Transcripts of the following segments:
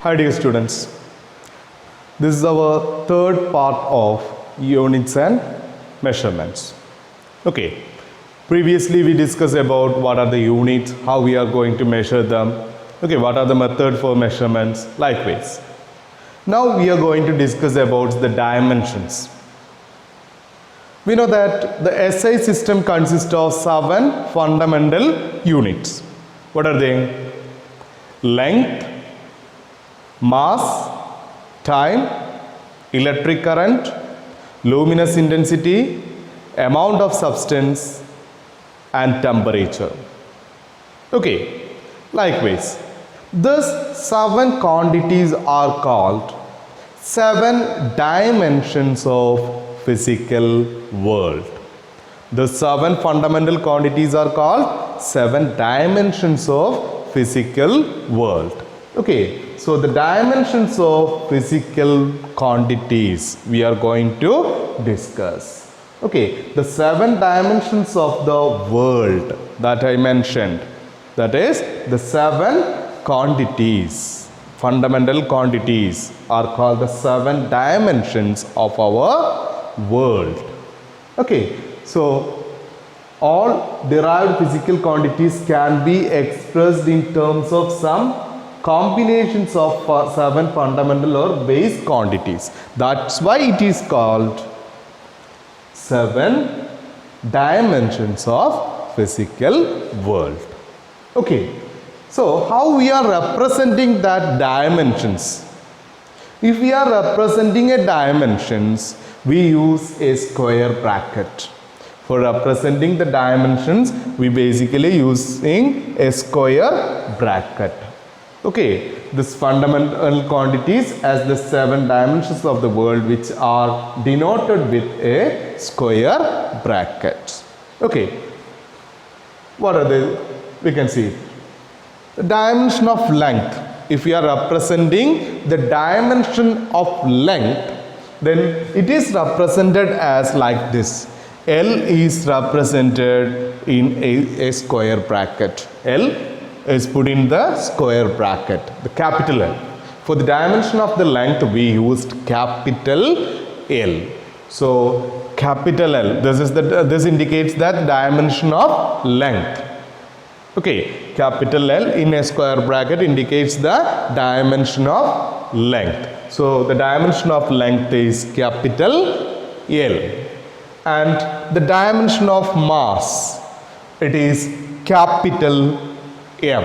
Hi dear students, this is our third part of units and measurements. Okay, previously we discussed about what are the units, how we are going to measure them, okay, what are the method for measurements, likewise. Now we are going to discuss about the dimensions. We know that the SI system consists of 7 fundamental units. What are they? Length, mass, time, electric current, luminous intensity, amount of substance, and temperature. Okay, likewise, these 7 quantities are called 7 dimensions of physical world. The 7 fundamental quantities are called 7 dimensions of physical world. Okay, so the dimensions of physical quantities we are going to discuss. Okay, the 7 dimensions of the world that I mentioned, that is the 7 quantities, fundamental quantities are called the 7 dimensions of our world. Okay, so all derived physical quantities can be expressed in terms of some combinations of 7 fundamental or base quantities. That's why it is called 7 dimensions of physical world. Okay, so how we are representing that dimensions? If we are representing a dimensions, we use a square bracket. For representing the dimensions, we basically using a square bracket. Okay, this fundamental quantities as the 7 dimensions of the world, which are denoted with a square bracket. Okay, what are they? We can see the dimension of length. If we are representing the dimension of length, then it is represented as like this. L is represented in a square bracket. L is put in the square bracket, the capital L. For the dimension of the length, we used capital L. So capital L, this indicates that dimension of length. Okay, capital L in a square bracket indicates the dimension of length. So the dimension of length is capital L. And the dimension of mass, it is capital M.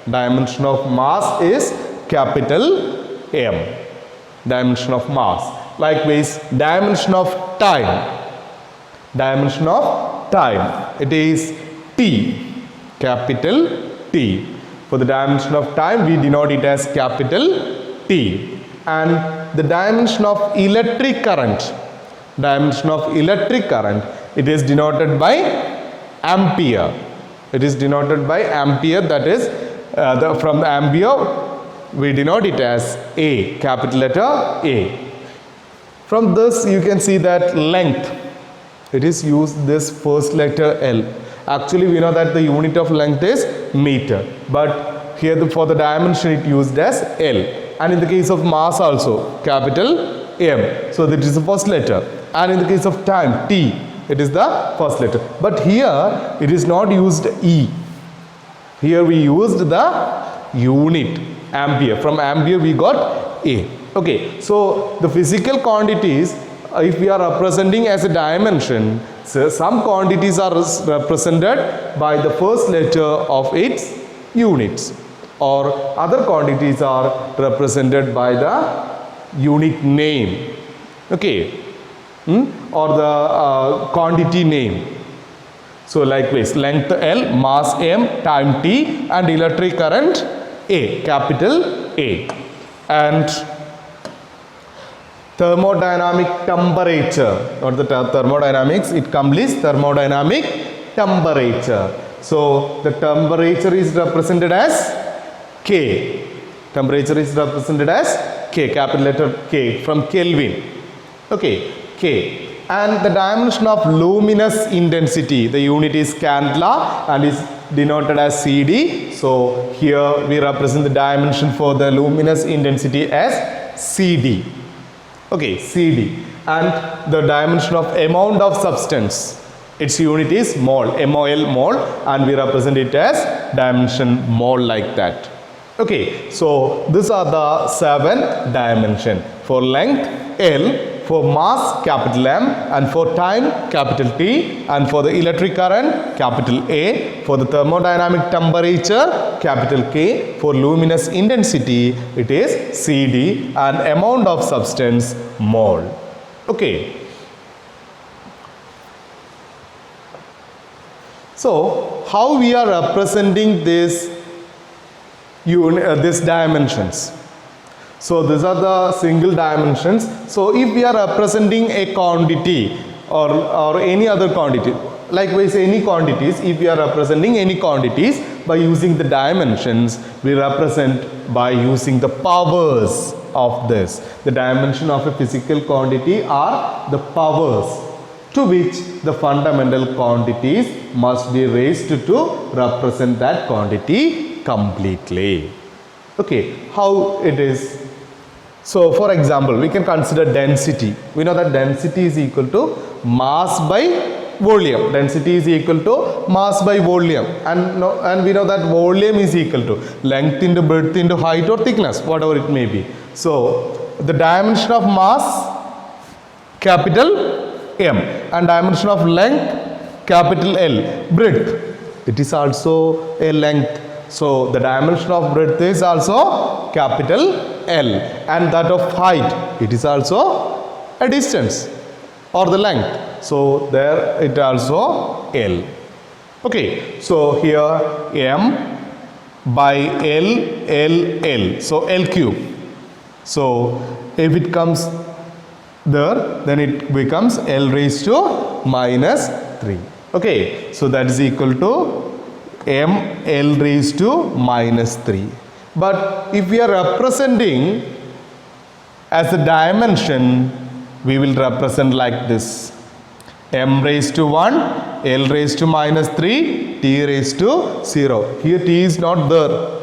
Dimension of mass is capital M. Dimension of mass. Likewise, dimension of time. Dimension of time, it is T. Capital T. For the dimension of time, we denote it as capital T. And the dimension of electric current. Dimension of electric current, it is denoted by ampere. It is denoted by ampere, that is from the ampere we denote it as A, capital letter A. From this you can see that length, it is used this first letter L. Actually we know that the unit of length is meter, but here for the dimension it used as L. And in the case of mass also capital M. So that is the first letter. And in the case of time, T, it is the first letter. But here it is not used E. Here we used the unit ampere. From ampere we got A. Okay, so the physical quantities, if we are representing as a dimension, so some quantities are represented by the first letter of its units, or other quantities are represented by the unit name. Okay, or the quantity name. So likewise, length L, mass M, time T, and electric current A, capital A. And thermodynamic temperature, not the thermodynamics, it completes thermodynamic temperature. So the temperature is represented as K. Temperature is represented as K, capital letter K, from Kelvin. Okay, K. And the dimension of luminous intensity, the unit is candela and is denoted as CD. so here we represent the dimension for the luminous intensity as CD. Okay, CD. And the dimension of amount of substance, its unit is mole, MOL, mole, and we represent it as dimension mole like that. Okay, so these are the 7 dimension. For length, L, for mass, capital M, and for time, capital T, and for the electric current, capital A, for the thermodynamic temperature, capital K, for luminous intensity, it is CD, and amount of substance, mole. Okay. So, how we are representing this these dimensions? So, these are the single dimensions. So, if we are representing a quantity or any other quantity, likewise any quantities, if we are representing any quantities by using the dimensions, we represent by using the powers of this. The dimension of a physical quantity are the powers to which the fundamental quantities must be raised to represent that quantity completely. Okay, how it is? So, for example, we can consider density. We know that density is equal to mass by volume. Density is equal to mass by volume, and we know that volume is equal to length into breadth into height or thickness, whatever it may be. So, the dimension of mass, capital M, and dimension of length, capital L. Breadth, it is also a length. So, the dimension of breadth is also capital L, and that of height, it is also a distance or the length. So, there it also L. Okay, so here M by L. So, L cube. So, if it comes there, then it becomes L raised to minus 3. Okay, so that is equal to M L raised to minus 3. But if we are representing as a dimension, we will represent like this: M raised to 1, L raised to minus 3, T raised to 0. Here T is not there.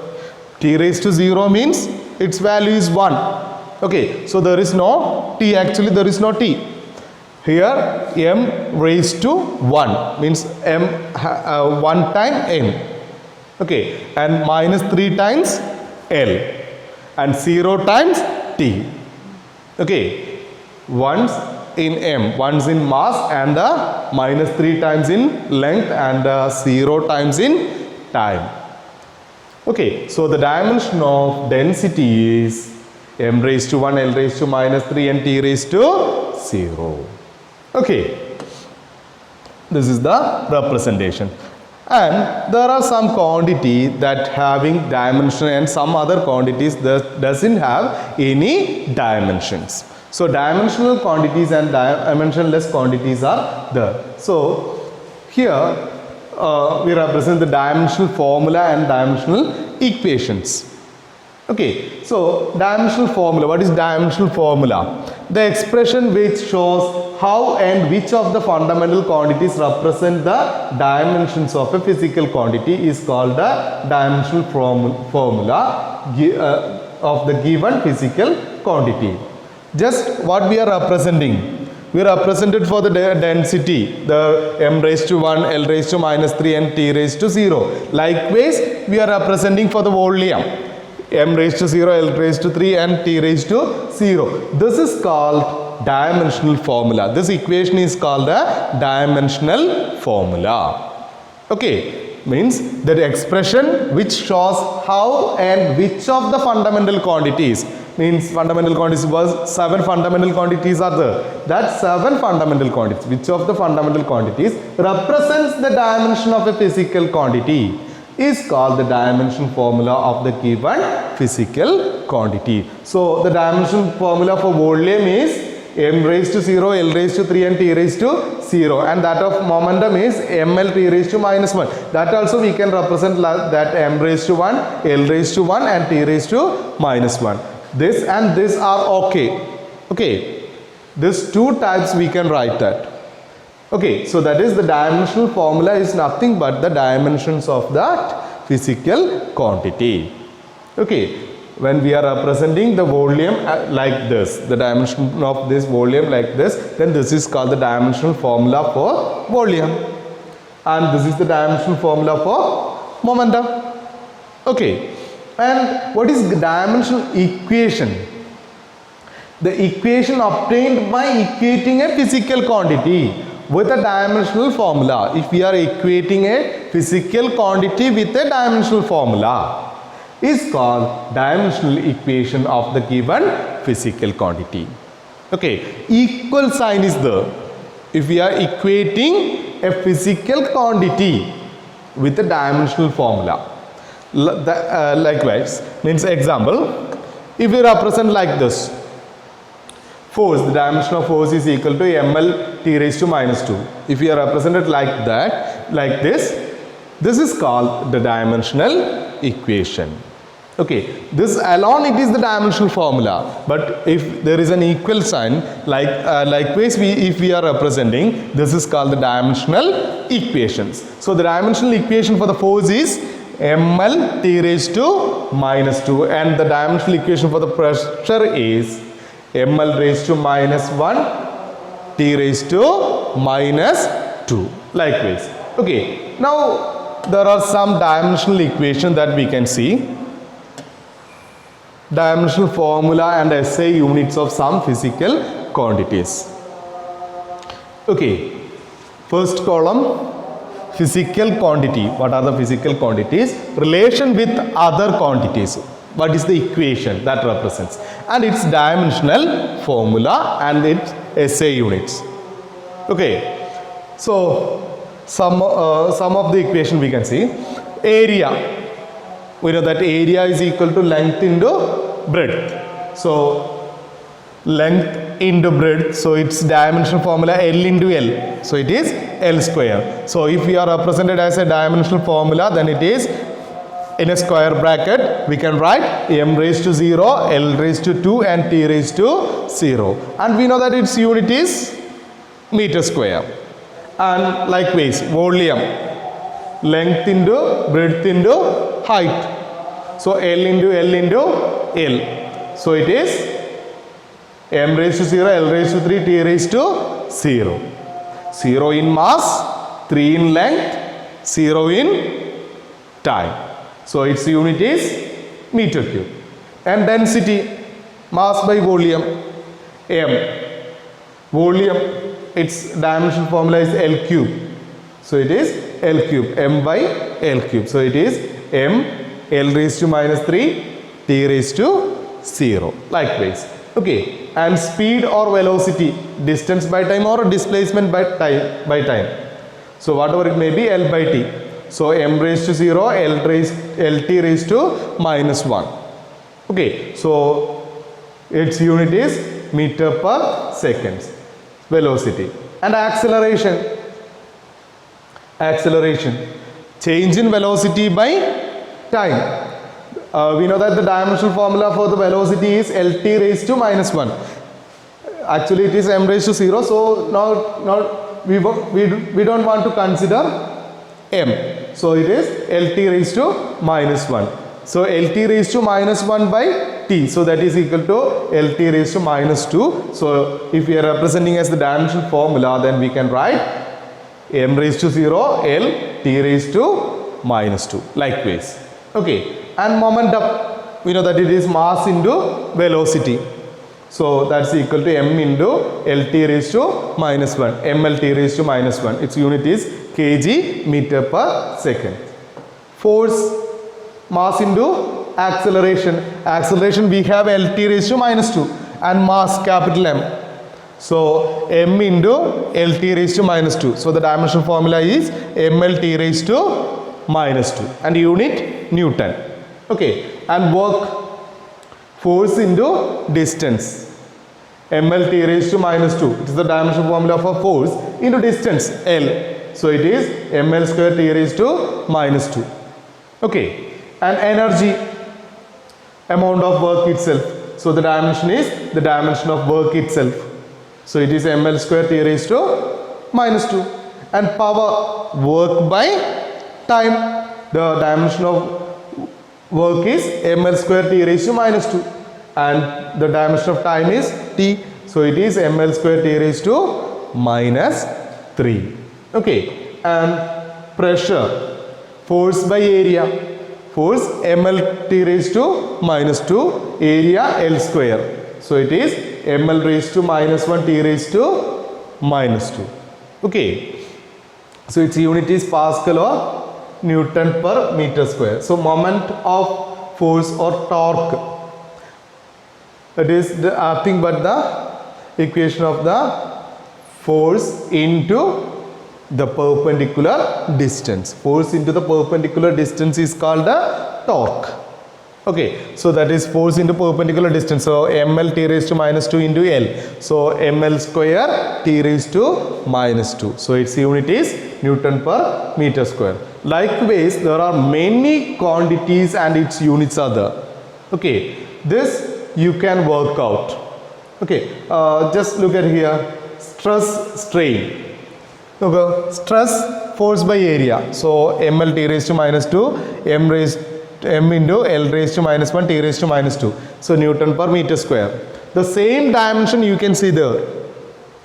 T raised to 0 means its value is 1. Okay, so there is no T, actually there is no T. Here M raised to 1 means M 1 time M. Okay, and minus 3 times L, and 0 times T. Okay, once in M, once in mass, and the minus 3 times in length, and 0 times in time. Okay, so the dimension of density is M raised to 1, L raised to minus 3, and T raised to 0. Okay, this is the representation. And there are some quantity that having dimension, and some other quantities that doesn't have any dimensions. So, dimensional quantities and dimensionless quantities are there. So, here we represent the dimensional formula and dimensional equations. Okay, so dimensional formula. What is dimensional formula? The expression which shows how and which of the fundamental quantities represent the dimensions of a physical quantity is called the dimensional formula of the given physical quantity. Just what we are representing. We represented for the density, the M raised to 1, L raised to minus 3, and T raised to 0. Likewise, we are representing for the volume. M raised to 0, L raised to 3, and T raised to 0. This is called dimensional formula. This equation is called a dimensional formula. Okay, means that expression which shows how and which of the fundamental quantities, means fundamental quantities was 7 fundamental quantities are there. That 7 fundamental quantities, which of the fundamental quantities represents the dimension of a physical quantity, is called the dimension formula of the given physical quantity. So, the dimension formula for volume is M raised to 0, L raised to 3, and T raised to 0, and that of momentum is ML T raised to minus 1. That also we can represent that M raised to 1, L raised to 1, and T raised to minus 1. This and this are okay. Okay, these two types we can write that. Okay, so that is the dimensional formula is nothing but the dimensions of that physical quantity. Okay, when we are representing the volume like this, the dimension of this volume like this, then this is called the dimensional formula for volume. And this is the dimensional formula for momentum. Okay, and what is the dimensional equation? The equation obtained by equating a physical quantity with a dimensional formula. If we are equating a physical quantity with a dimensional formula, is called dimensional equation of the given physical quantity. Okay, equal sign is there. If we are equating a physical quantity with a dimensional formula. Likewise, means example, if we represent like this, force, the dimension of force is equal to ml t raised to minus 2. If we are represented like that, like this is called the dimensional equation. Okay, this alone it is the dimensional formula, but if there is an equal sign, likewise if we are representing, this is called the dimensional equations. So the dimensional equation for the force is ml t raised to minus 2, and the dimensional equation for the pressure is ml raised to minus 1 t raised to minus 2. Likewise. Okay, now there are some dimensional equations that we can see. Dimensional formula and SI units of some physical quantities. Okay, first column, physical quantity. What are the physical quantities? Relation with other quantities. What is the equation that represents? And its dimensional formula and its SI units. Okay, so some of the equation we can see. Area. We know that area is equal to length into breadth. So length into breadth, so its dimensional formula L into L. So it is L square. So if we are represented as a dimensional formula, then it is in a square bracket. We can write m raised to 0, L raised to 2 and t raised to 0. And we know that its unit is meter square. And likewise, volume. Length into breadth into height. So L into L into L. So it is m raised to 0, L raised to 3, t raised to 0. 0 in mass, 3 in length, 0 in time. So its unit is meter cube. And density, mass by volume, m. Volume, its dimensional formula is L cube. So it is L cube, m by L cube. So it is m L raised to minus 3, t raised to 0. Likewise. Okay. And speed or velocity, distance by time or displacement by time. So whatever it may be, L by t. So m raised to 0, LT raised to minus 1. Okay. So its unit is meter per second. Velocity. And acceleration. Acceleration. Change in velocity by time. We know that the dimensional formula for the velocity is Lt raised to minus 1. Actually it is m raised to 0. So now we don't want to consider m. So it is Lt raised to minus 1. So Lt raised to minus 1 by t. So that is equal to Lt raised to minus 2. So if we are representing as the dimensional formula, then we can write m raised to 0, L, t raised to minus 2. Likewise. Okay. And momentum, we know that it is mass into velocity. So that's equal to m into Lt raised to minus 1. Mlt raised to minus 1. Its unit is kg meter per second. Force, mass into acceleration. Acceleration we have Lt raised to minus 2. And mass capital M. So m into Lt raised to minus 2. So the dimensional formula is mlt raised to minus 2. And unit Newton. Okay. And work, force into distance. mlt raised to minus 2. It is the dimensional formula for force into distance L. So it is ml square t raised to minus 2. Okay. And energy, amount of work itself. So the dimension is the dimension of work itself. So it is ml square t raised to minus 2. And power, work by time. the dimension of work is ml square t raised to minus 2 and the dimension of time is t. So it is ml square t raised to minus 3. Okay, and pressure, force by area, force ml t raised to minus 2, area L square. So it is ml raised to minus 1 t raised to minus 2. Okay, so its unit is Pascal or Newton per meter square. So moment of force or torque, it is nothing but the equation of the force into the perpendicular distance. Force into the perpendicular distance is called the torque. Okay, so that is force into perpendicular distance. So ml t raised to minus 2 into L. So ml square t raised to minus 2. So its unit is Newton per meter square. Likewise, there are many quantities and its units are there. Okay, this you can work out. Okay, just look at here. Stress, strain. Okay, stress, force by area. So ml t raised to minus 2, m into L raised to minus 1 t raised to minus 2. So Newton per meter square. The same dimension you can see there.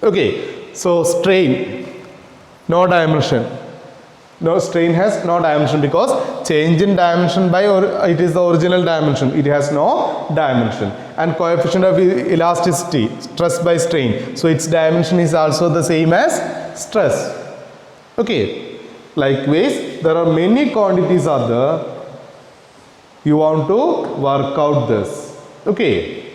Okay, so strain, no dimension. No, strain has no dimension because change in dimension by or it is the original dimension. It has no dimension. And coefficient of elasticity, stress by strain. So its dimension is also the same as stress. Okay. Likewise, there are many quantities are there. You want to work out this. Okay.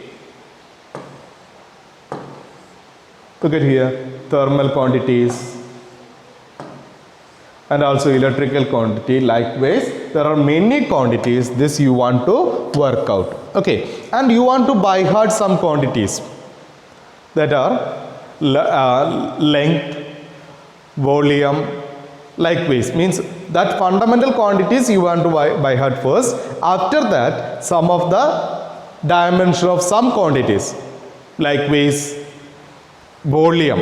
Look at here. Thermal quantities and also electrical quantity. Likewise, there are many quantities. This you want to work out. Okay. And you want to by heart some quantities that are length, volume. Likewise, means that fundamental quantities you want to by heart first. After that, some of the dimension of some quantities. Likewise, volume,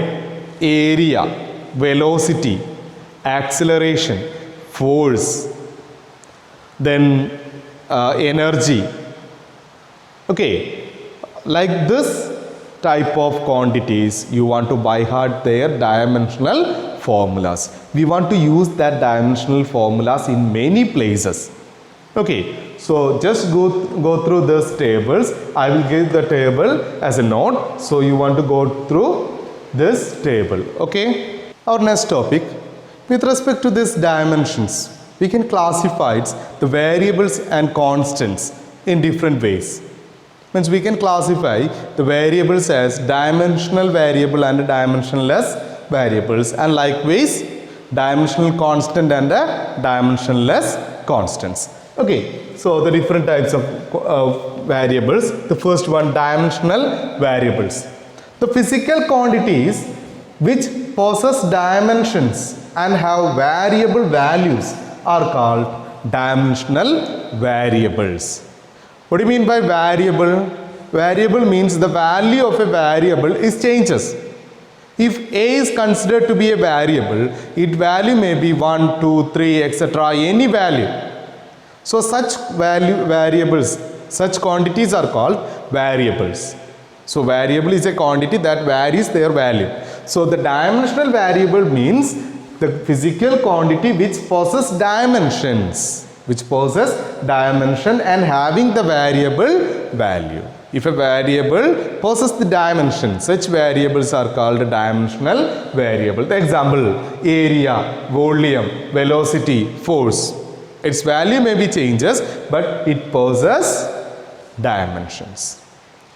area, velocity, acceleration, force, then energy. Okay, like this type of quantities you want to by heart their dimensional formulas. We want to use that dimensional formulas in many places. Okay, so just go through these tables. I will give the table as a note. So you want to go through this table. Okay, our next topic. With respect to these dimensions, we can classify the variables and constants in different ways. Means we can classify the variables as dimensional variable and dimensionless variables, and likewise dimensional constant and dimensionless constants. Okay, so the different types of variables. The first one, dimensional variables. The physical quantities which possess dimensions and have variable values are called dimensional variables. What do you mean by variable? Variable means the value of a variable is changes. If A is considered to be a variable, its value may be 1, 2, 3, etc. any value. So such variables, such quantities are called variables. So variable is a quantity that varies their value. So the dimensional variable means the physical quantity which possesses dimensions, which possess dimension and having the variable value. If a variable possesses the dimension, such variables are called dimensional variable. The example, area, volume, velocity, force. Its value may be changes, but it possesses dimensions.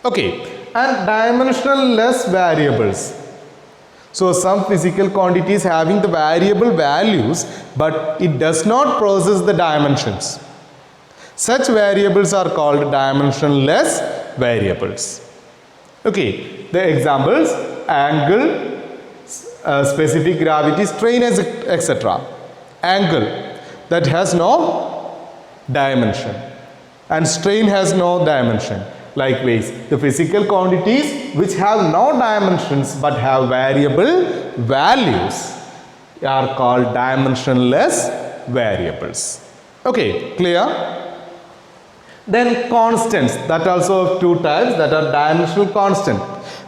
Okay, and dimensionless variables. So some physical quantities having the variable values, but it does not possess the dimensions. Such variables are called dimensionless variables. Okay, the examples, angle, specific gravity, strain, etc. Angle that has no dimension and strain has no dimension. Likewise, the physical quantities which have no dimensions but have variable values are called dimensionless variables. Okay, clear? Then constants, that also have two types, that are dimensional constant,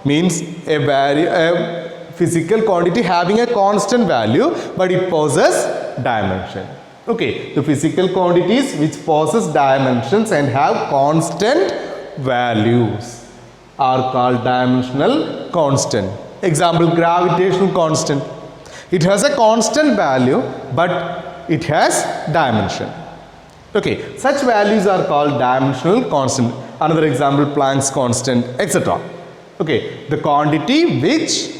means a physical quantity having a constant value but it possesses dimension. Okay, the physical quantities which possess dimensions and have constant values are called dimensional constant. Example, gravitational constant. It has a constant value but it has dimension. Okay, such values are called dimensional constant. Another example, Planck's constant, etc. Okay, the quantity which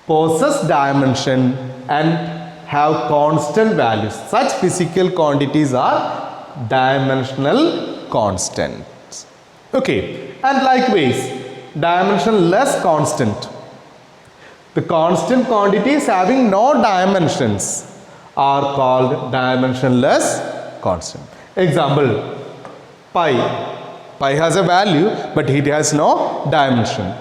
possess dimension and have constant values. Such physical quantities are dimensional constants. Okay, and likewise, dimensionless constant. The constant quantities having no dimensions are called dimensionless constant. Example, pi. Pi has a value but it has no dimension.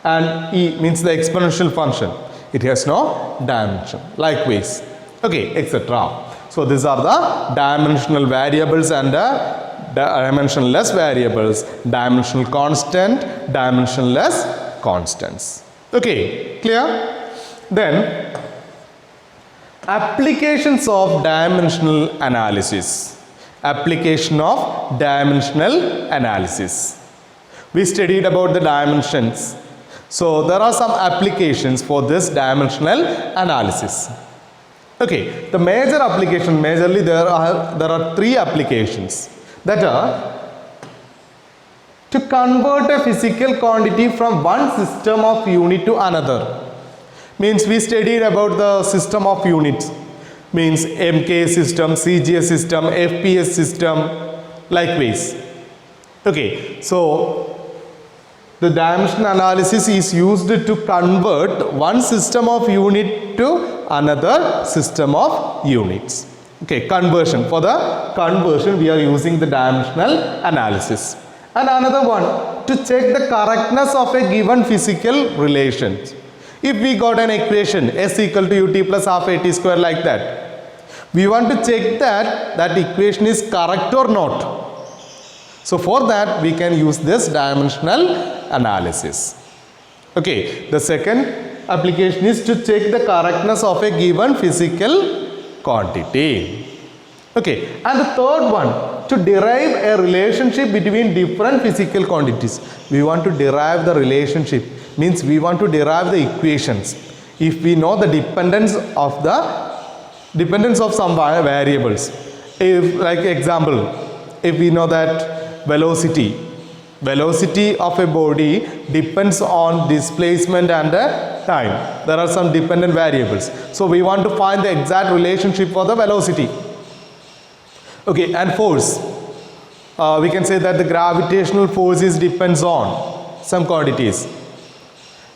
And e means the exponential function. It has no dimension. Likewise. Okay, etc. So these are the dimensional variables and dimensionless variables. Dimensional constant, dimensionless constants. Okay, clear? Then applications of dimensional analysis. Application of dimensional analysis. We studied about the dimensions. So there are some applications for this dimensional analysis. Okay, the major application, majorly there are three applications, that are to convert a physical quantity from one system of unit to another. Means we studied about the system of units, means MK system, CGS system, FPS system, likewise. Okay, so the dimension analysis is used to convert one system of unit to another system of units. Okay, conversion. For the conversion we are using the dimensional analysis. And another one, to check the correctness of a given physical relation. If we got an equation S equal to ut plus half at square like that, we want to check that that equation is correct or not. So for that we can use this dimensional analysis. Okay, the second application is to check the correctness of a given physical quantity. Okay, and the third one, to derive a relationship between different physical quantities. We want to derive the relationship, means we want to derive the equations. If we know the dependence of some variables. If, like example, if we know that velocity of a body depends on displacement and time. There are some dependent variables. So we want to find the exact relationship for the velocity. Okay, and force. We can say that the gravitational forces depends on some quantities.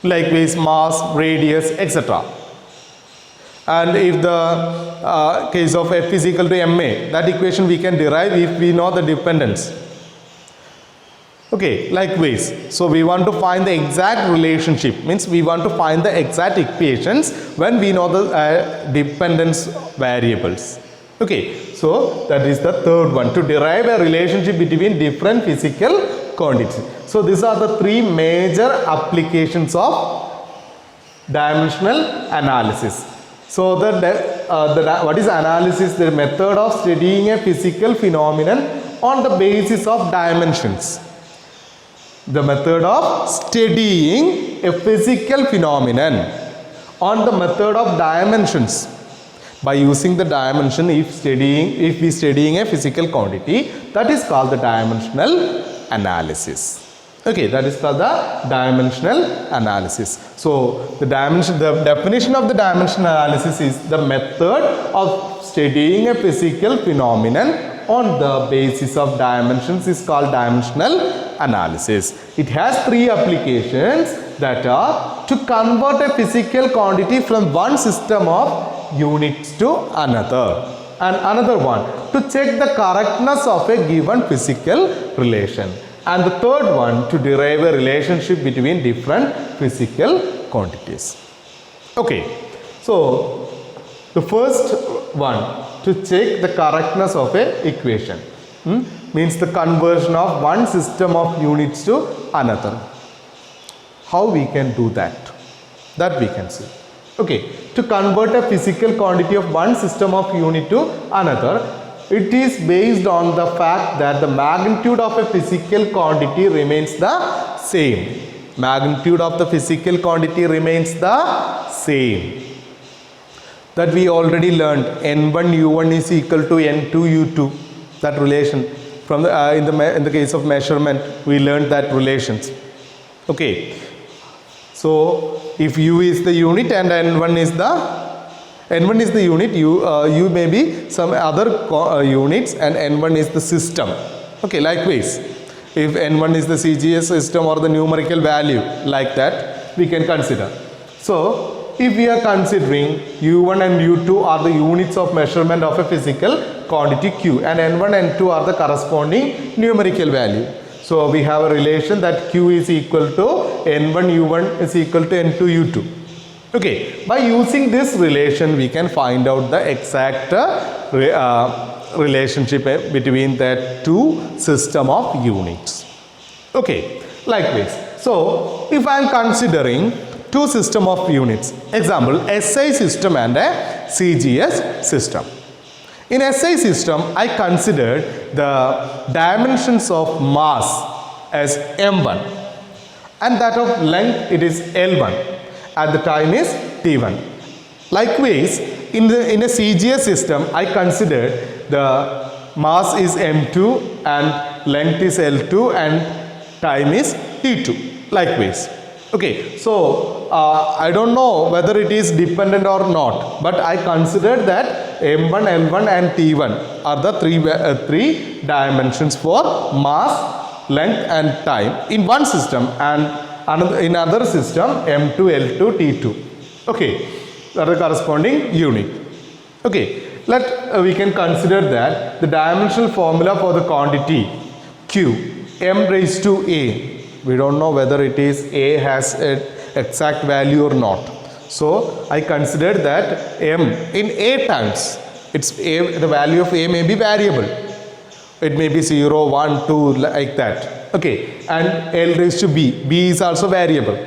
Likewise, mass, radius, etc. And if the case of F is equal to ma, that equation we can derive if we know the dependence. Okay, likewise, so we want to find the exact relationship, means we want to find the exact equations when we know the dependence variables. Okay, so that is the third one, to derive a relationship between different physical quantities. So these are the three major applications of dimensional analysis. So what is analysis? The method of studying a physical phenomenon on the basis of dimensions. The method of studying a physical phenomenon on the method of dimensions. By using the dimension, if we studying a physical quantity, that is called the dimensional analysis. Okay, that is called the dimensional analysis. So the definition of the dimensional analysis is the method of studying a physical phenomenon on the basis of dimensions is called dimensional analysis. It has three applications, that are to convert a physical quantity from one system of units to another, and another one, to check the correctness of a given physical relation, and the third one, to derive a relationship between different physical quantities. Okay, so the first one, to check the correctness of a equation. Means the conversion of one system of units to another. How we can do that? That we can see. Okay, to convert a physical quantity of one system of unit to another, it is based on the fact that the magnitude of a physical quantity remains the same. Magnitude of the physical quantity remains the same. That we already learned. N1 U1 is equal to N2 U2. That relation from the in the case of measurement we learned that relations. Okay. So if U is the unit and N1 is the unit, U may be some other units and N1 is the system. Okay, likewise, if N1 is the CGS system or the numerical value, like that we can consider. So if we are considering U1 and U2 are the units of measurement of a physical quantity Q and N1 and N2 are the corresponding numerical value. So we have a relation that Q is equal to N1 U1 is equal to N2 U2. Okay, by using this relation we can find out the exact relationship between the two system of units. Okay, likewise. So if I am considering two system of units, example SI system and a CGS system. In SI system, I considered the dimensions of mass as m1 and that of length it is L1 and the time is T1. Likewise, in a CGS system, I considered the mass is m2 and length is L2 and time is T2. Likewise. Okay, so I don't know whether it is dependent or not, but I considered that M1, L1 and T1 are the three dimensions for mass, length and time in one system and in other system M2, L2, T2. Okay, that is the corresponding unit. Okay, we can consider that the dimensional formula for the quantity Q, M raised to A. We don't know whether it is A has an exact value or not. So I considered that M in A times, it's A, the value of A may be variable. It may be 0, 1, 2 like that. Okay, and L raised to B. B is also variable.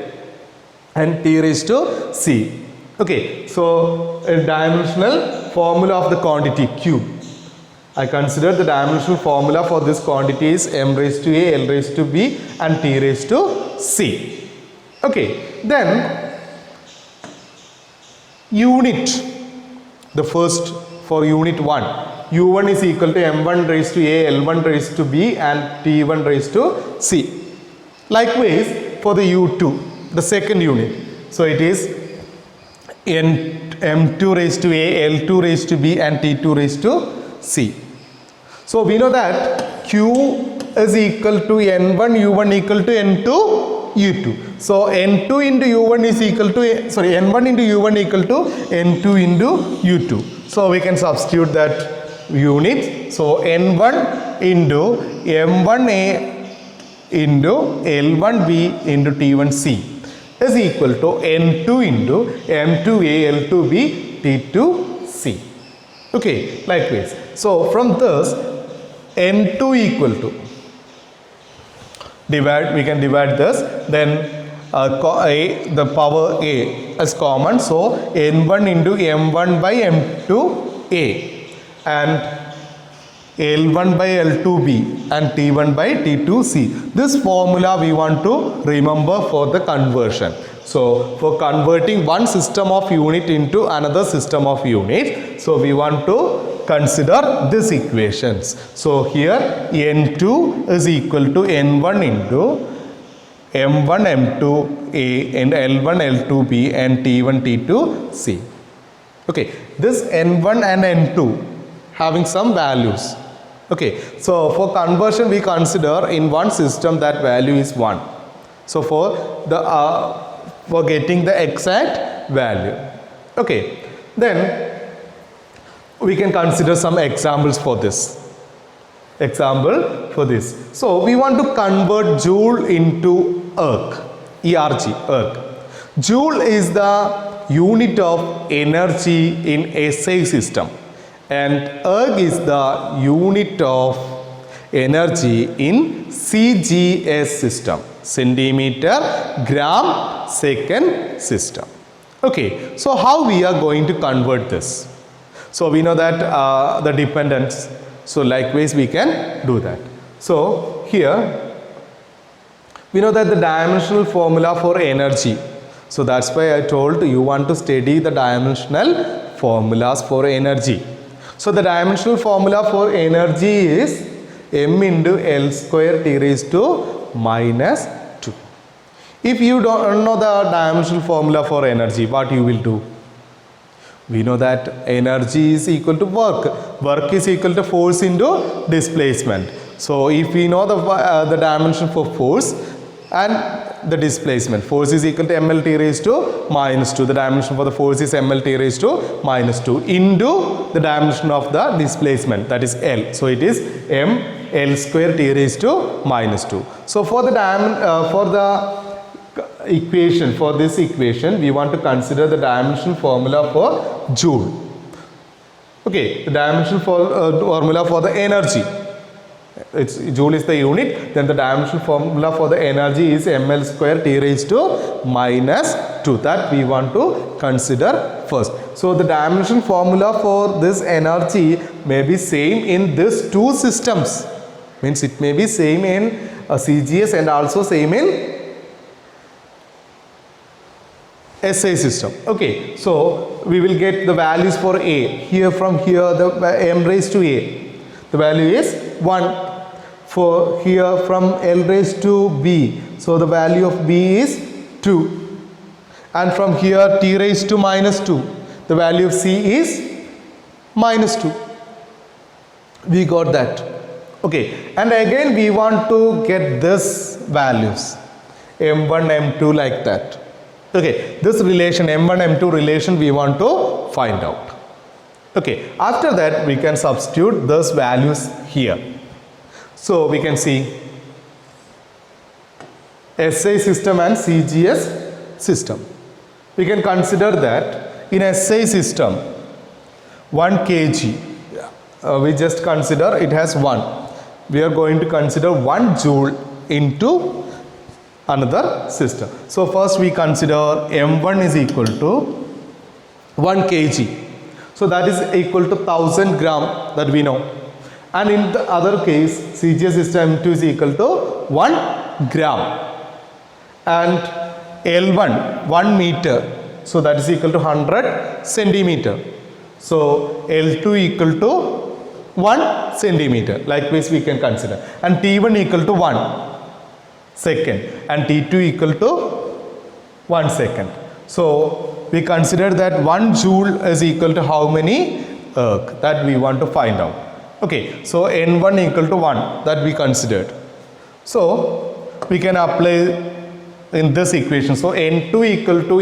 And T raised to C. Okay, so a dimensional formula of the quantity Q. I consider the dimensional formula for this quantity is M raised to A, L raised to B and T raised to C. Okay, then unit, the first for unit 1, U1 is equal to M1 raised to A, L1 raised to B and T1 raised to C. Likewise, for the U2, the second unit, so it is M2 raised to A, L2 raised to B and T2 raised to C. So we know that Q is equal to N1 U1 equal to N2 U2. So N2 into U1 is equal to N1 into U1 equal to N2 into U2. So we can substitute that unit. So N1 into M1A into L1B into T1C is equal to N2 into M2A L2B T2C. Okay, likewise. So from this N2 equal to we can divide this, then the power A is common, so N1 into M1 by M2A and L1 by L2B and T1 by T2C. This formula we want to remember for the conversion. So for converting one system of unit into another system of unit, so we want to consider these equations. So here N2 is equal to N1 into M1 M2A and L1 L2B and T1 T2C. Okay, this N1 and N2 having some values. Okay, so for conversion we consider in one system that value is 1. So for getting the exact value. Okay, then we can consider some examples for this. So we want to convert joule into erg, erg. Joule is the unit of energy in SI system and erg is the unit of energy in CGS system, centimeter gram second system. Okay, so how we are going to convert this? So we know that the dependence, so likewise we can do that. So here we know that the dimensional formula for energy, so that's why I told you want to study the dimensional formulas for energy. So the dimensional formula for energy is m into L square T raised to minus 2. If you don't know the dimensional formula for energy, what you will do? We know that energy is equal to work. Work is equal to force into displacement. So if we know the dimension for force and the displacement, force is equal to mlt raised to minus 2. The dimension for the force is mlt raised to minus 2 into the dimension of the displacement, that is L. So it is m L square T raised to minus 2. So for the equation, for this equation, we want to consider the dimensional formula for joule. Okay, the dimensional formula for the energy. Joule is the unit, then the dimensional formula for the energy is ml square T raised to minus 2. That we want to consider first. So the dimensional formula for this energy may be same in these two systems. Means it may be same in CGS and also same in SI system. Okay, so we will get the values for A. Here from here the m raised to A, the value is 1. For here from L raised to B, so the value of B is 2. And from here T raised to minus 2, the value of C is minus 2. We got that. Okay, and again we want to get this values m1 m2 like that. Okay, this relation m1 m2 relation we want to find out. Okay, after that we can substitute those values here. So we can see SI system and CGS system. We can consider that in SI system 1 kg, we just consider it has 1. We are going to consider 1 joule into another system. So first we consider m1 is equal to 1 kg. So that is equal to 1000 gram, that we know. And in the other case, CGS system m2 is equal to 1 gram. And L1, 1 meter. So that is equal to 100 centimeter. So L2 equal to 1 centimeter. Likewise we can consider. And T1 equal to 1 second. And T2 equal to 1 second. So we consider that 1 joule is equal to how many erg, that we want to find out. Okay, so N1 equal to 1, that we considered. So we can apply in this equation. So N2 equal to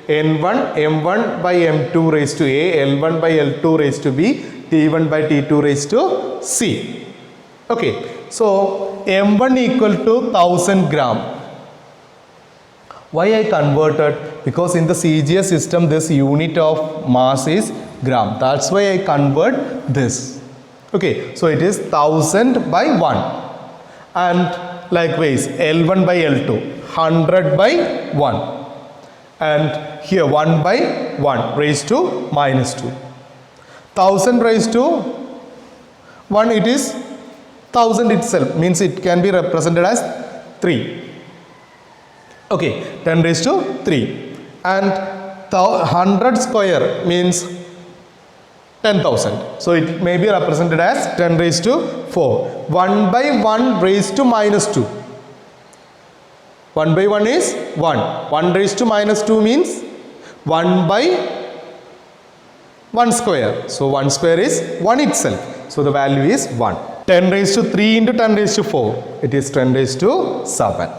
N1, M1 by M2 raised to A, L1 by L2 raised to B, T1 by T2 raised to C. Okay, so M1 equal to 1000 gram. Why I converted? Because in the CGS system this unit of mass is gram. That's why I convert this. Okay, so it is 1000 by 1. And likewise L1 by L2, 100 by 1. And here 1 by 1 raised to minus 2. 1000 raised to 1, it is 1000 itself, means it can be represented as 3. Okay, 10 raised to 3. And 100 square means 10,000. So it may be represented as 10 raised to 4. 1 by 1 raised to minus 2. 1 by 1 is 1. 1 raised to minus 2 means 1 by 1 square. So 1 square is 1 itself. So the value is 1. 10 raised to 3 into 10 raised to 4. It is 10 raised to 7.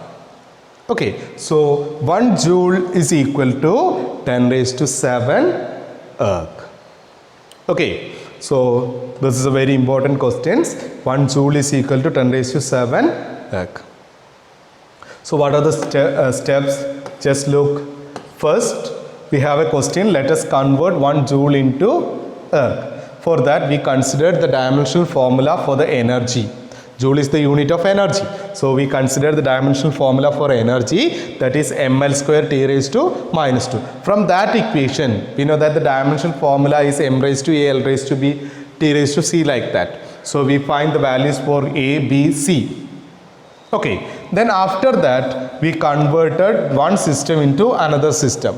Okay. So 1 joule is equal to 10 raised to 7 erg. Okay. So this is a very important question. 1 joule is equal to 10 raised to 7 erg. So what are the steps? Just look. First, we have a question. Let us convert 1 joule into erg. For that we considered the dimensional formula for the energy. Joule is the unit of energy. So we consider the dimensional formula for energy, that is ml square T raised to minus 2. From that equation, we know that the dimensional formula is m raised to a, l raised to b, T raised to c, like that. So we find the values for a, b, c. Okay. Then after that, we converted one system into another system.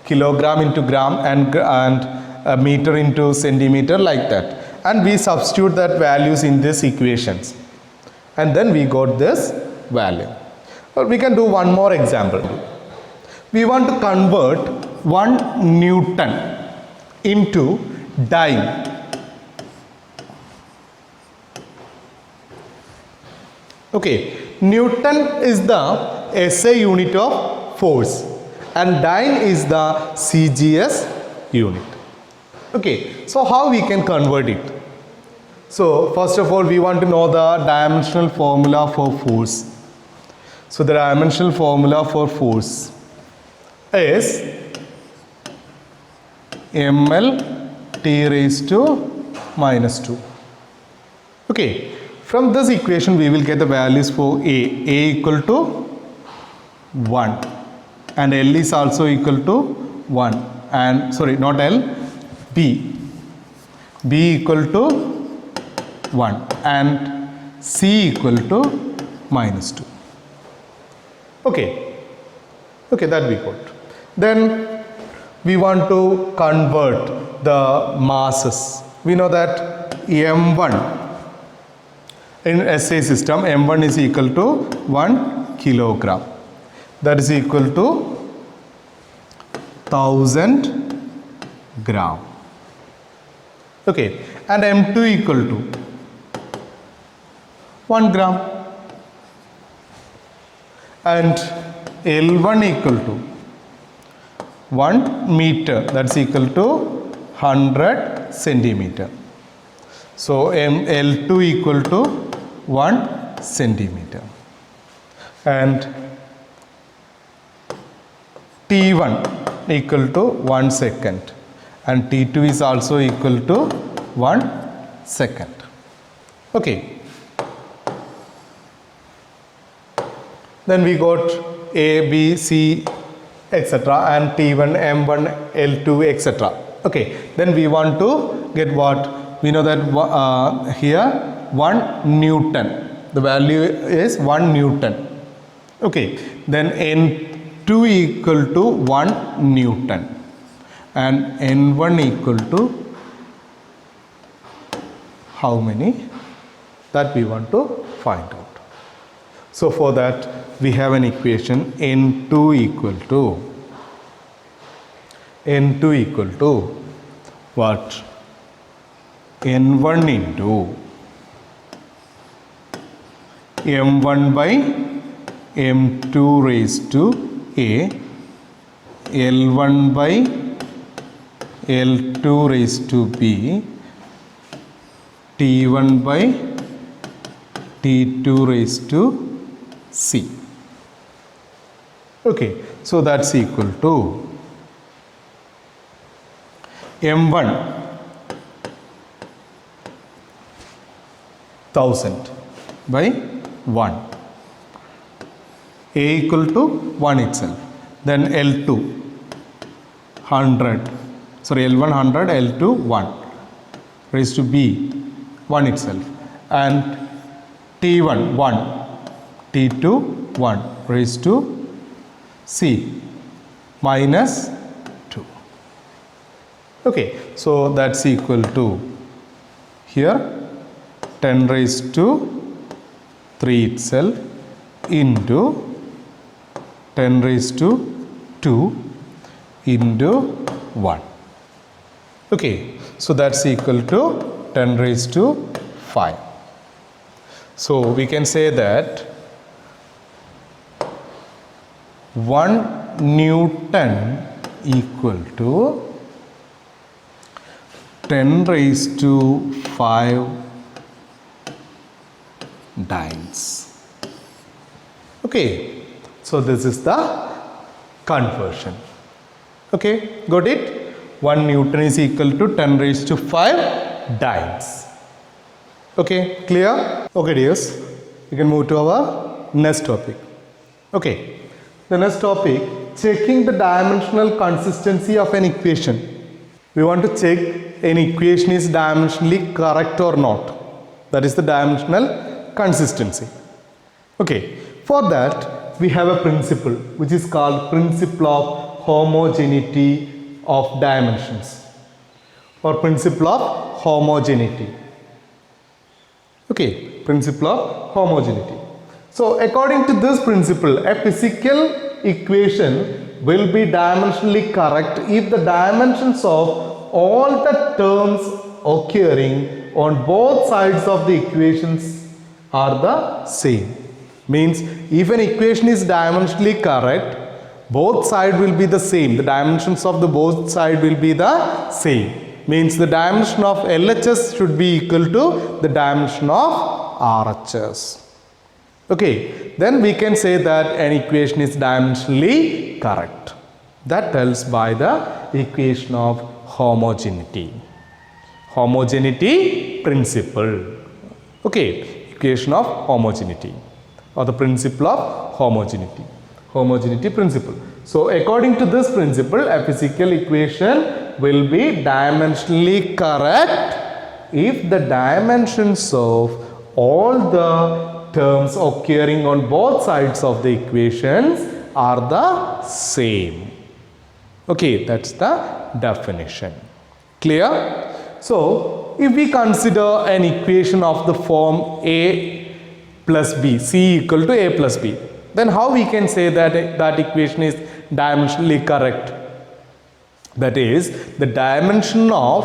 Kilogram into gram and meter into centimeter, like that. And we substitute that values in these equations. And then we got this value. Or we can do one more example. We want to convert 1 Newton into dyne. Okay, Newton is the SI unit of force and dyne is the CGS unit. Okay, so how we can convert it? So first of all, we want to know the dimensional formula for force. So the dimensional formula for force is ml T raised to minus 2. Okay, from this equation we will get the values for A equal to 1 and L is also equal to 1 and sorry not L, B equal to 1 and C equal to minus 2. Okay, that we got. Then we want to convert the masses. We know that M1 in SI system, M1 is equal to 1 kilogram. That is equal to 1000 gram. Okay, and M2 equal to 1 gram and L1 equal to 1 meter, that's equal to 100 centimeter. So L2 equal to 1 centimeter and T1 equal to 1 second and T2 is also equal to 1 second. Okay. Then we got A, B, C, etc. and T1, M1, L2, etc. Okay. Then we want to get what? We know that here 1 Newton. The value is 1 Newton. Okay. Then N2 equal to 1 Newton and N1 equal to how many? That we want to find out. So for that we have an equation N2 equal to what? N1 into M1 by M2 raised to A, L1 by L2 raised to B, T1 by T2 raised to C. Okay, so that's equal to M1 1000 by 1. A equal to 1 itself. Then L2 100. Sorry, L1 100, L2 1 raised to B 1 itself. And T1 1. T2 1 raised to C minus 2. Okay, so that's equal to here 10 raised to 3 itself into 10 raised to 2 into 1. Okay, so that's equal to 10 raised to 5. So we can say that 1 Newton equal to 10 raised to 5 dynes. Okay, so this is the conversion. Okay, got it? 1 Newton is equal to 10 raised to 5 dynes. Okay, clear? Okay, dears, we can move to our next topic. Okay, the next topic, checking the dimensional consistency of an equation. We want to check an equation is dimensionally correct or not. That is the dimensional consistency. Okay, for that we have a principle which is called principle of homogeneity of dimensions, or principle of homogeneity. Okay, principle of homogeneity. So according to this principle, a physical equation will be dimensionally correct if the dimensions of all the terms occurring on both sides of the equations are the same. Means if an equation is dimensionally correct, both sides will be the same. The dimensions of the both sides will be the same. Means the dimension of LHS should be equal to the dimension of RHS. Okay, then we can say that an equation is dimensionally correct. That tells by the equation of homogeneity. Homogeneity principle. Okay, equation of homogeneity, or the principle of homogeneity. Homogeneity principle. So according to this principle, a physical equation will be dimensionally correct if the dimensions of all the terms occurring on both sides of the equations are the same. Okay, that's the definition. Clear? So if we consider an equation of the form A plus B, C equal to A plus B, then how we can say that that equation is dimensionally correct? That is, the dimension of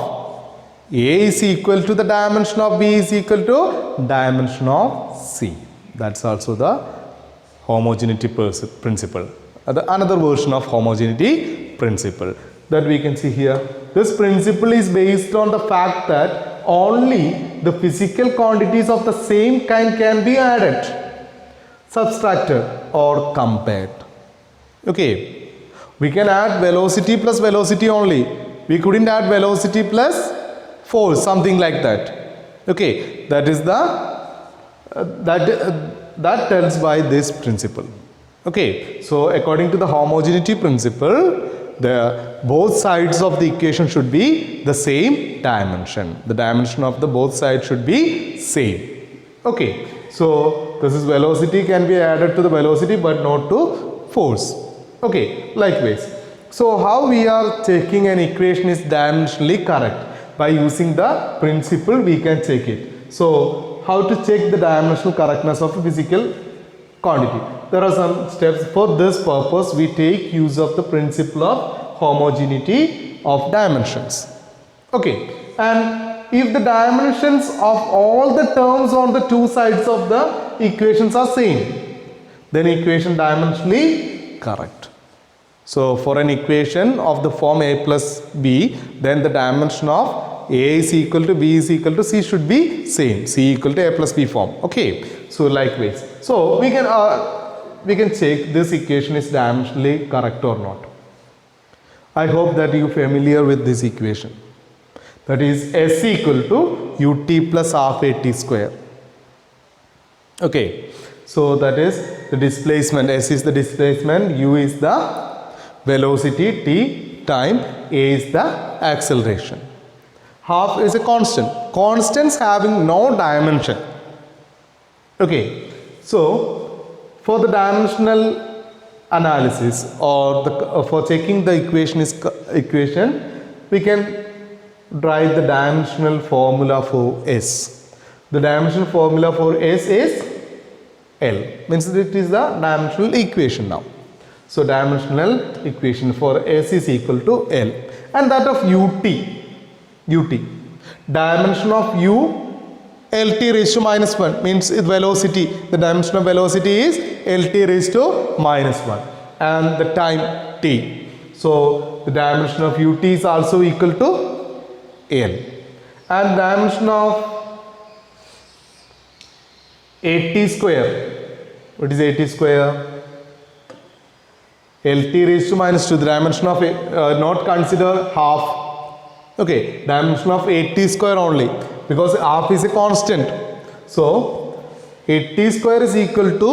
A is equal to the dimension of B is equal to dimension of C. That's also the homogeneity principle. Another version of homogeneity principle that we can see here. This principle is based on the fact that only the physical quantities of the same kind can be added, subtracted, or compared. Okay, we can add velocity plus velocity only. We couldn't add velocity plus force, something like that. Okay, that is the that tells by this principle. Okay, so according to the homogeneity principle, both sides of the equation should be the same dimension. The dimension of the both sides should be same. Okay, so this is velocity can be added to the velocity but not to force. Okay, likewise. So how we are checking an equation is dimensionally correct? By using the principle we can check it. So how to check the dimensional correctness of a physical quantity? There are some steps. For this purpose we take use of the principle of homogeneity of dimensions. Okay, and if the dimensions of all the terms on the two sides of the equations are same, then equation dimensionally correct. So for an equation of the form A plus B, then the dimension of A is equal to B is equal to C should be same. C equal to A plus B form. Okay, so likewise. So we can check this equation is dimensionally correct or not. I hope that you are familiar with this equation. That is S equal to ut plus half at square. Okay, so that is the displacement. S is the displacement, u is the velocity, t time, a is the acceleration. Half is a constant. Constants having no dimension. Okay, so for the dimensional analysis or for checking the equation, we can write the dimensional formula for S. The dimensional formula for S is L. Means it is the dimensional equation now. So dimensional equation for S is equal to L, and that of ut. Dimension of u, LT raised to minus 1 means velocity. The dimension of velocity is LT raised to minus 1, and the time t. So the dimension of ut is also equal to L, and dimension of AT square. What is AT square? LT raised to minus 2. The dimension of not consider half. Okay, dimension of 8t square only because half is a constant. So 8t square is equal to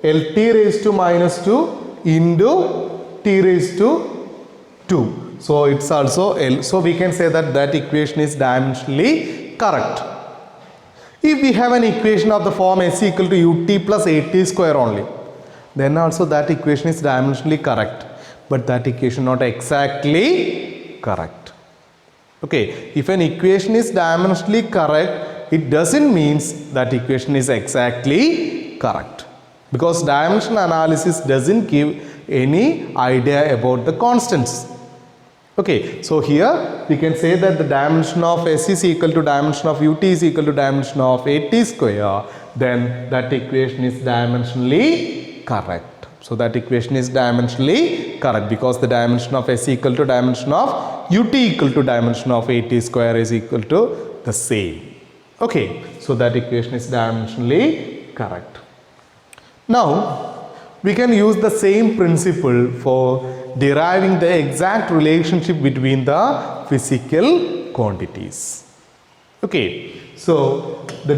LT raised to minus 2 into t raised to 2. So it's also L. So we can say that that equation is dimensionally correct. If we have an equation of the form S equal to ut plus 8t square only, then also that equation is dimensionally correct. But that equation not exactly correct. Okay, if an equation is dimensionally correct, it doesn't mean that equation is exactly correct. Because dimensional analysis doesn't give any idea about the constants. Okay, so here we can say that the dimension of S is equal to dimension of ut is equal to dimension of 8t square, then that equation is dimensionally correct. So that equation is dimensionally correct because the dimension of S equal to dimension of ut equal to dimension of 8t square is equal to the same. Okay, so that equation is dimensionally correct. Now, we can use the same principle for deriving the exact relationship between the physical quantities. Okay, so the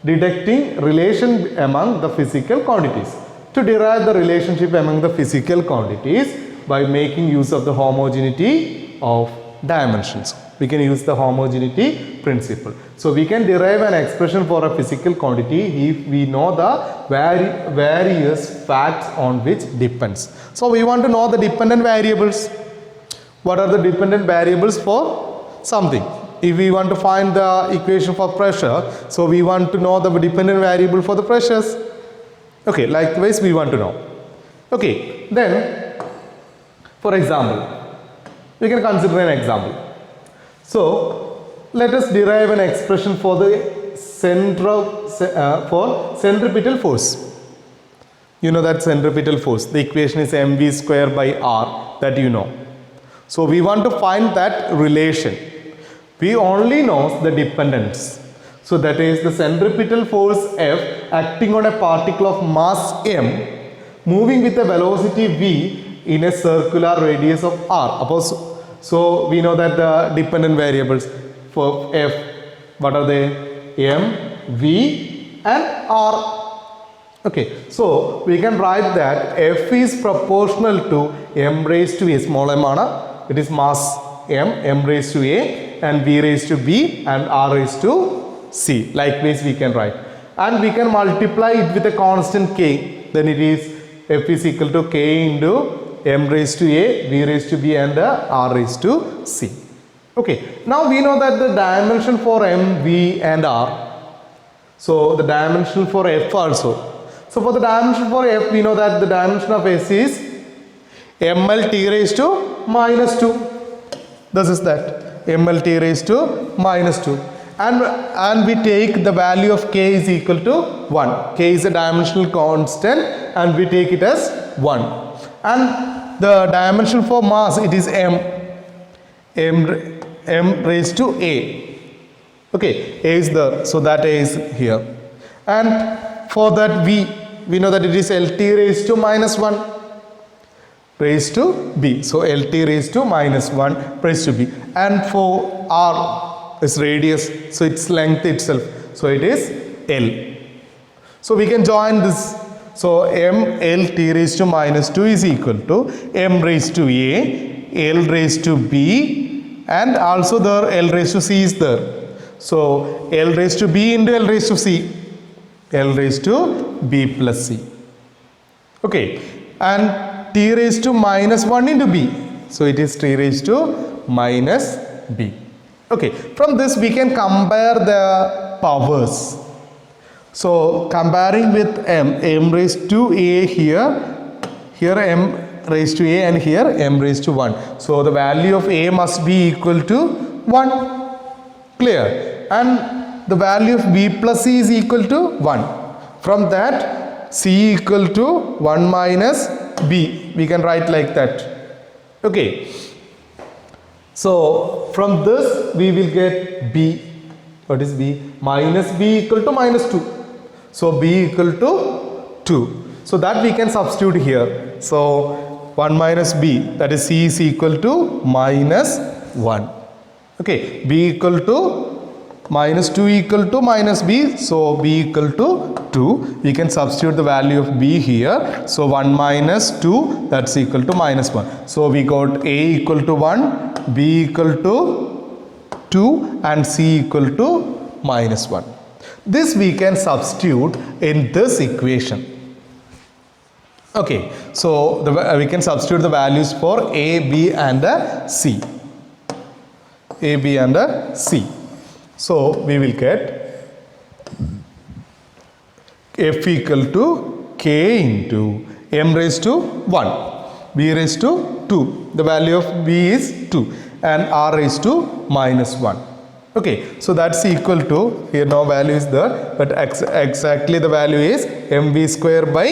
deducting relation among the physical quantities. To derive the relationship among the physical quantities by making use of the homogeneity of dimensions. We can use the homogeneity principle. So we can derive an expression for a physical quantity if we know the various facts on which depends. So we want to know the dependent variables. What are the dependent variables for something? If we want to find the equation for pressure, so we want to know the dependent variable for the pressures. Okay, likewise we want to know. Okay, then for example, we can consider an example. So let us derive an expression for the centripetal force. You know that centripetal force. The equation is mv square by r, that you know. So we want to find that relation. We only know the dependence. So that is the centripetal force F acting on a particle of mass m moving with a velocity v in a circular radius of r. So we know that the dependent variables for F, what are they? M, V and R. Okay, so we can write that F is proportional to m raised to a, small m ana, it is mass m raised to a, and V raised to B and R raised to C. Likewise we can write. And we can multiply it with a constant K. Then it is F is equal to K into m raised to a, v raised to b and r raised to c. Okay, now we know that the dimension for m, v and r. So the dimension for f also. So for the dimension for f, we know that the dimension of s is ml t raised to minus 2. This is that ml t raised to minus 2. And we take the value of k is equal to 1. K is a dimensional constant and we take it as 1. And the dimension for mass, it is m raised to a. Okay, a is there, so that a is here. And for that v, we know that it is lt raised to minus 1 raised to b. So lt raised to minus 1 raised to b. And for r is radius, so its length itself, so it is l. So we can join this. So m l t raised to minus 2 is equal to m raised to a, l raised to b, and also there l raised to c is there. So l raised to b into l raised to c, l raised to b plus c. Okay, and t raised to minus 1 into b, so it is t raised to minus b. Okay, from this we can compare the powers. So comparing with m raised to a here m raised to a and here m raised to 1. So the value of a must be equal to 1. Clear? And the value of b plus c is equal to 1. From that c equal to 1 minus b. We can write like that. Okay. So from this we will get b. What is b? Minus b equal to minus 2. So b equal to 2. So that we can substitute here. So 1 minus b, that is c is equal to minus 1. Okay, b equal to minus 2 equal to minus b, so b equal to 2. We can substitute the value of b here. So 1 minus 2, that's equal to minus 1. So we got a equal to 1, b equal to 2 and c equal to minus 1. This we can substitute in this equation. Okay, so we can substitute the values for a, b and c. A, b and c. So we will get f equal to k into m raised to 1, b raised to 2. The value of b is 2 and r raised to minus 1. Okay, so that's equal to, here no value is there, but exactly the value is mv square by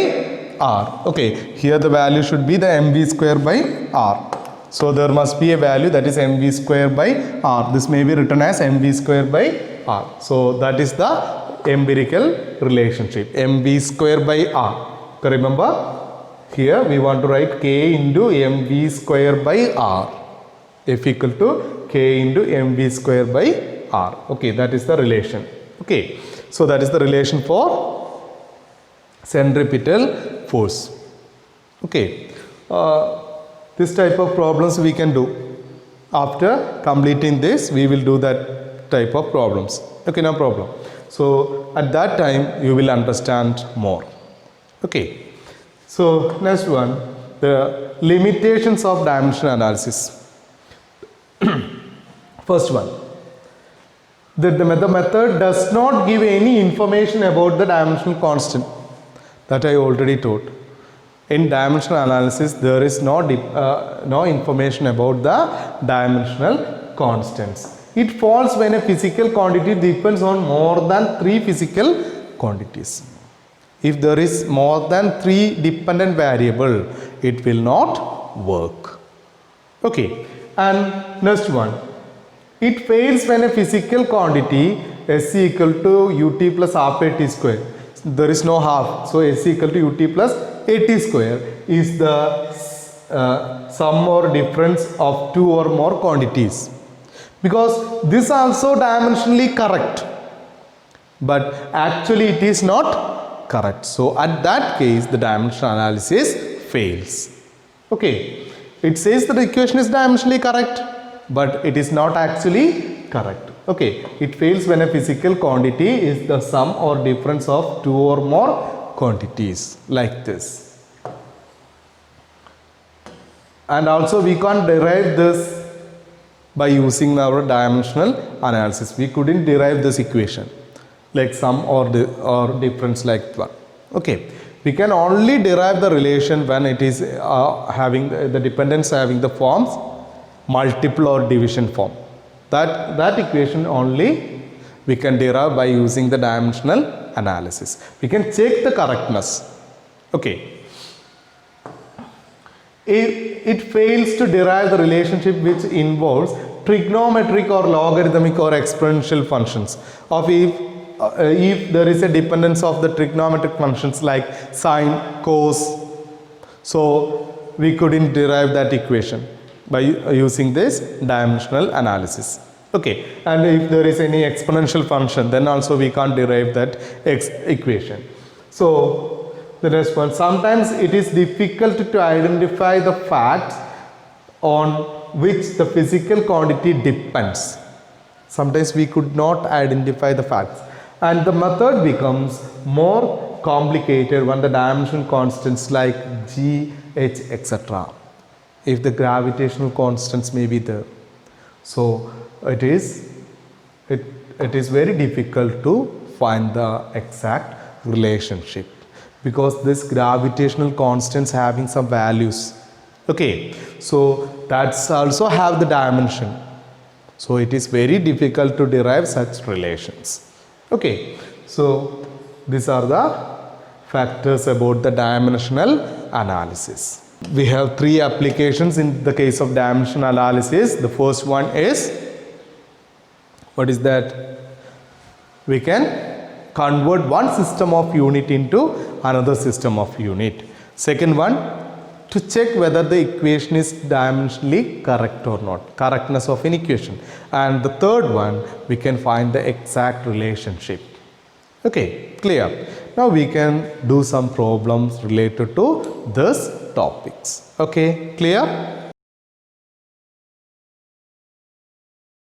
r. Okay, here the value should be the mv square by r. So there must be a value that is mv square by r. This may be written as mv square by r. So that is the empirical relationship, mv square by r. So remember, here we want to write k into mv square by r. F equal to k into mv square by r. Okay, that is the relation. Okay, so that is the relation for centripetal force. Okay, this type of problems we can do. After completing this, we will do that type of problems. Okay, no problem. So at that time you will understand more. Okay, so next one, the limitations of dimensional analysis. First one, the method does not give any information about the dimensional constant. That I already told. In dimensional analysis, there is no information about the dimensional constants. It falls when a physical quantity depends on more than 3 physical quantities. If there is more than 3 dependent variables, it will not work. Okay, and next one. It fails when a physical quantity S equal to ut plus half a t square. There is no half, so S equal to ut plus a t square is the sum or difference of 2 or more quantities. Because this also dimensionally correct, but actually it is not correct. So at that case, the dimensional analysis fails. Okay, it says that the equation is dimensionally correct, but it is not actually correct. Okay, it fails when a physical quantity is the sum or difference of 2 or more quantities, like this. And also we can't derive this by using our dimensional analysis. We couldn't derive this equation like sum or difference like that. Okay, we can only derive the relation when it is having the dependence having the forms multiple or division form. That equation only we can derive by using the dimensional analysis. We can check the correctness. Okay. It fails to derive the relationship which involves trigonometric or logarithmic or exponential functions of if there is a dependence of the trigonometric functions like sine, cos. So we couldn't derive that equation by using this dimensional analysis. Okay, and if there is any exponential function, then also we can't derive that equation. So the next one, sometimes it is difficult to identify the facts on which the physical quantity depends. Sometimes we could not identify the facts, and the method becomes more complicated when the dimensional constants like g, h, etc. if the gravitational constants may be there. So it is very difficult to find the exact relationship because this gravitational constants having some values. Okay, so that's also have the dimension. So it is very difficult to derive such relations. Okay, so these are the factors about the dimensional analysis. We have 3 applications in the case of dimensional analysis. The first one is, what is that? We can convert one system of unit into another system of unit. Second one, to check whether the equation is dimensionally correct or not, correctness of an equation. And the third one, we can find the exact relationship. Okay, clear. Now we can do some problems related to this topics. Okay, clear?